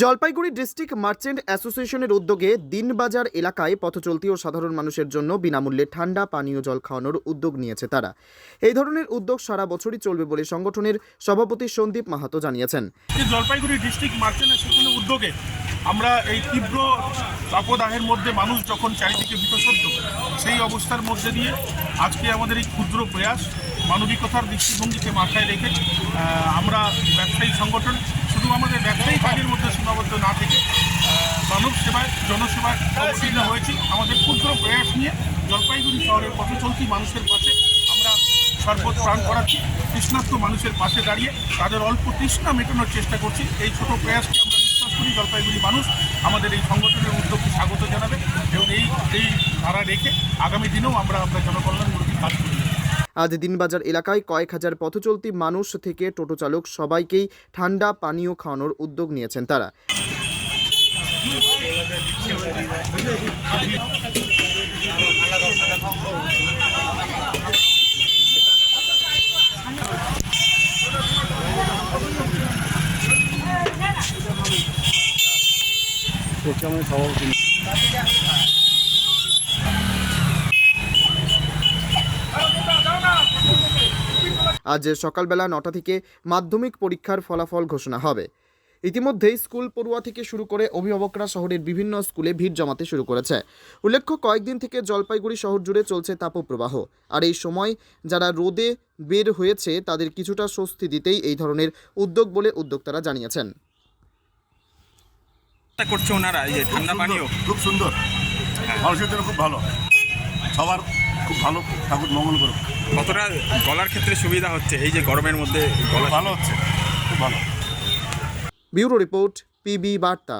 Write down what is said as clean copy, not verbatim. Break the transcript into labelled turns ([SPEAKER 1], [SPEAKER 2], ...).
[SPEAKER 1] Jalpaiguri district merchant অ্যাসোসিয়েশনের উদ্যোগে দিনবাজার এলাকায় পথচলতি ও সাধারণ মানুষের জন্য বিনামূল্যে ঠান্ডা পানীয় জল খাওয়ানোর উদ্যোগ নিয়েছে তারা। এই ধরনের উদ্যোগ সারা বছরই চলবে বলে সংগঠনের সভাপতি সন্দীপ মাহাতো জানিয়েছেন।
[SPEAKER 2] জলপাইগুড়ি ডিস্ট্রিক্ট মার্চেন্ট অ্যাসোসিয়েশনের উদ্যোগে আমরা এই তীব্র তাপদাহের মধ্যে মানুষ যখন চারিদিকে ভীতসজ্জ, সেই অবস্থার মধ্যে দিয়ে আজকে আমাদের এই ক্ষুদ্র প্রয়াস মানবিকতার দৃষ্টিভঙ্গিকে মাথায় রেখে আমরা ব্যবসায়ী সংগঠন শুধু আমাদের ব্যবসায়ী কাজের মধ্যে সীমাবদ্ধ না থেকে মানব সেবায় জনসেবায় অবতীর্ণ হয়েছি। আমাদের ক্ষুদ্র প্রয়াস নিয়ে জলপাইগুড়ি শহরের পথচলতি মানুষের পাশে আমরা সর্বপ্রাণ করাচ্ছি। তৃষ্ণার্ত মানুষের পাশে দাঁড়িয়ে তাদের অল্প তৃষ্ণা মেটানোর চেষ্টা করছি। এই ছোট প্রয়াসকে আমরা বিশ্বাস করি জলপাইগুড়ি মানুষ আমাদের এই সংগঠনের উদ্যোগকে স্বাগত জানাবে এবং এই ধারা রেখে আগামী দিনেও আমরা জনকল্যাণমূলক কাজ করি।
[SPEAKER 1] আজ দিনবাজার এলাকায় কয়েক হাজার পথচলতি মানুষ থেকে টোটো চালক সবাইকেই ঠান্ডা পানীয় খাওয়ানোর উদ্যোগ নিয়েছেন তারা। আজ সকালবেলা 9টা থেকে মাধ্যমিক পরীক্ষার ফলাফল ঘোষণা হবে। ইতিমধ্যেই স্কুল পড়ুয়া থেকে শুরু করে অভিভাবকরা শহরের বিভিন্ন স্কুলে ভিড় জমাতে শুরু করেছে। উল্লেখ্য, কয়েকদিন থেকে জলপাইগুড়ি শহর জুড়ে চলছে তাপপ্রবাহ, আর এই সময় যারা রোদে বের হয়েছে তাদের কিছুটা স্বস্তি দিতেই এই ধরনের উদ্যোগ বলে উদ্যোক্তারা জানিয়েছেন।
[SPEAKER 3] করছে ওনারা এই যে ঠান্ডা পানীয়
[SPEAKER 4] খুব সুন্দর, মানুষের জন্য খুব ভালো, সবার খুব ভালো, ঠাকুর মঙ্গল করুক।
[SPEAKER 3] কতটা গলার ক্ষেত্রে সুবিধা হচ্ছে এই যে গরমের মধ্যে?
[SPEAKER 4] ভালো হচ্ছে, খুব ভালো।
[SPEAKER 1] ব্যুরো রিপোর্ট, পিবি বার্তা।